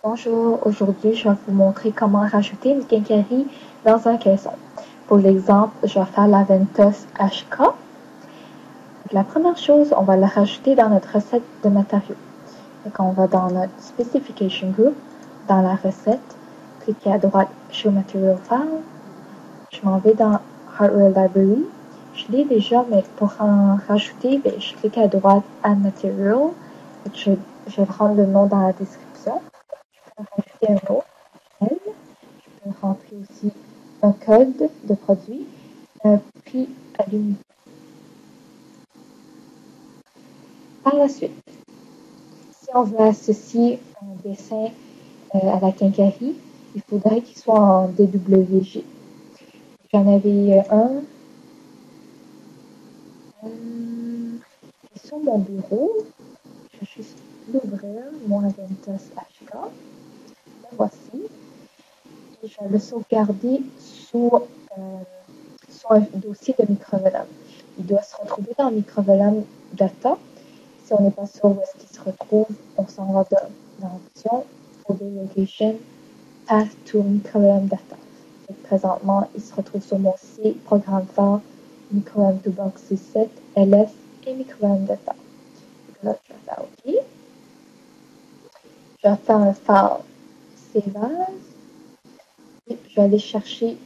Bonjour, aujourd'hui je vais vous montrer comment rajouter une quincaillerie dans un caisson. Pour l'exemple, je vais faire la Ventus HK. Donc, la première chose, on va la rajouter dans notre recette de matériaux. Donc, on va dans notre Specification Group, dans la recette, cliquez à droite Show Material File. Je m'en vais dans Hardware Library. Je l'ai déjà, mais pour en rajouter, je clique à droite Add Material. Je vais prendre le nom dans la description. Je vais rajouter un autre. Je peux rentrer aussi un code de produit, un prix à l'unité. Par la suite, si on veut associer un dessin à la quincaillerie, il faudrait qu'il soit en DWG. J'en avais un sur mon bureau. Je vais juste l'ouvrir, mon Aventus HK. Le voici. Et je vais le sauvegarder sur un dossier de microvolume. Il doit se retrouver dans Microvolume Data. Si on n'est pas sûr où est-ce qu'il se retrouve, on s'en va dans l'option Folder Location, Path to Microvolume Data. Présentement, il se retrouve sur mon C, Programme phare, Microvolume Toolbox C7, LS et Microvolume Data. Là, je vais faire OK. Je vais faire un file Save As. Et je vais aller chercher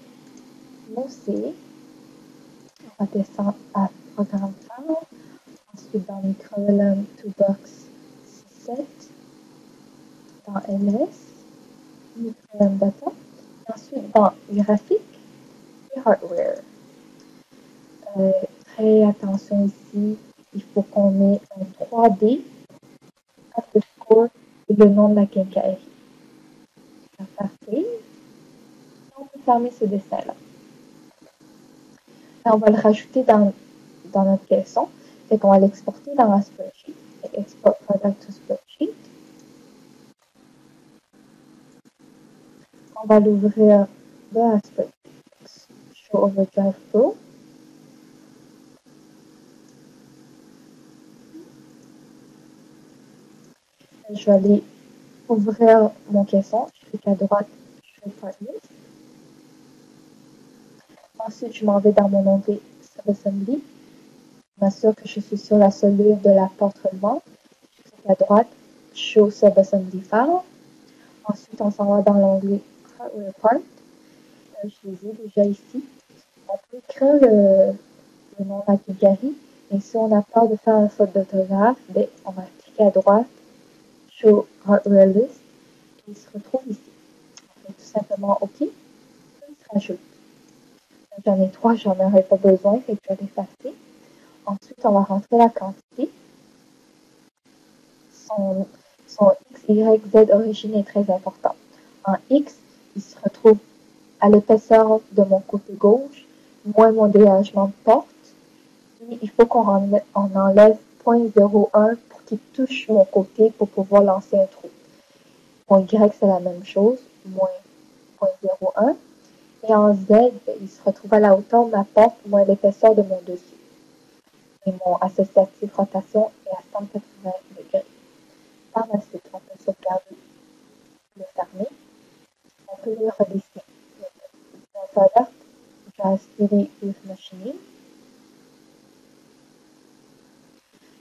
mon C. On va descendre à Programme phare. Ensuite, dans Microvolume Toolbox C7, dans LS, Microvolume Data. Et ensuite, dans Graphique et Hardware. Très attention ici, il faut qu'on mette un 3D, underscore et le nom de la quincaillerie. On va faire save. On peut fermer ce dessin-là. Là, on va le rajouter dans notre caisson. Fait qu'on va l'exporter dans la spreadsheet. Export product to spreadsheet. On va l'ouvrir de la spreadsheet. Show Overdrive Pro. Je vais aller ouvrir mon caisson. Je clique à droite, Show Part List. Ensuite, je m'en vais dans mon onglet Subassembly. Je m'assure que je suis sur la cellule de la porte relevante. Je clique à droite, Show Subassembly File. Ensuite, on s'en va dans l'onglet Hardware Part. Je les ai déjà ici. On peut écrire le nom de la quincaillerie. Et si on a peur de faire une faute d'orthographe, on va cliquer à droite, Show Hardware List. Et il se retrouve ici. On fait tout simplement OK. Il se rajoute. J'en ai 3, j'en aurais pas besoin, fait que je vais l'effacer. Ensuite, on va rentrer la quantité. Son X, Y, Z origine est très important. En X, il se retrouve à l'épaisseur de mon côté gauche, moins mon dégagement de porte. Et il faut qu'on enlève 0.01 pour qu'il touche mon côté pour pouvoir lancer un trou. Mon Y, c'est la même chose, moins 0.01. Et en Z, il se retrouve à la hauteur de ma porte, moins l'épaisseur de mon dessus. Et mon associatif rotation est à 180 degrés. Par la suite, on peut sauvegarder, le fermer. On peut le redessiner. Dans Alert, Just Delete with Machining.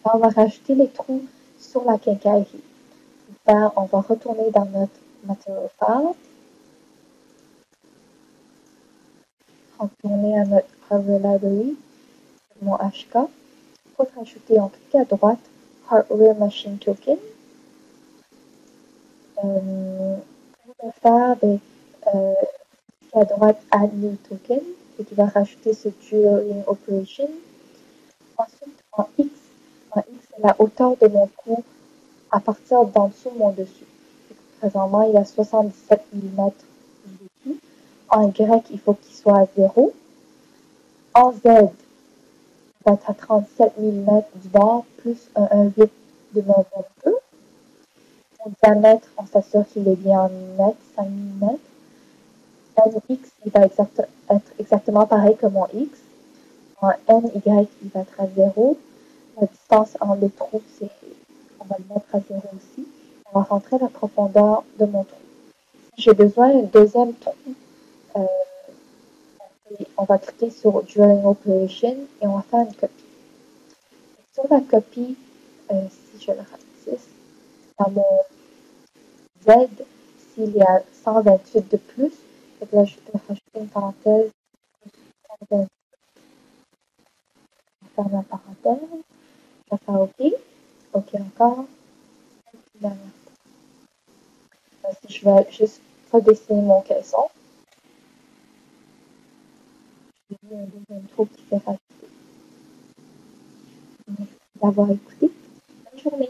Là, on va rajouter les trous sur la quincaillerie. Pour faire, on va retourner dans notre Material File. Retourner à notre Hardware Library, mon HK. Pour rajouter, on clique à droite, Hardware Machine Token. Pour le faire, cliquez à droite, Add New Token, et qui va rajouter ce Dueling Operation. Ensuite, en X, c'est la hauteur de mon cou à partir d'en dessous de mon dessus. Présentement, il y a 77 mm du dessus. En Y, il faut qu'il soit à 0. En Z, il va être à 37 mm du bord, plus un 1,8 de mon bumper. Mon diamètre, on s'assure qu'il est bien en mm, 5 mm. NX, il va être exactement pareil que mon X. En NY, il va être à 0. La distance entre les trous, on va le mettre à 0 aussi. on va rentrer la profondeur de mon trou. Si j'ai besoin d'un deuxième trou, euh, on va cliquer sur Drilling Operation et on va faire une copie. Sur la copie, si je le ratisse, dans mon Z, s'il y a 128 de plus, donc là je peux rajouter une parenthèse, 128, je vais fermer la parenthèse, je vais faire OK, OK encore, si je vais juste redessiner mon caisson, j'ai mis un deuxième trou qui s'est rajouté. Merci d'avoir écouté. Bonne journée.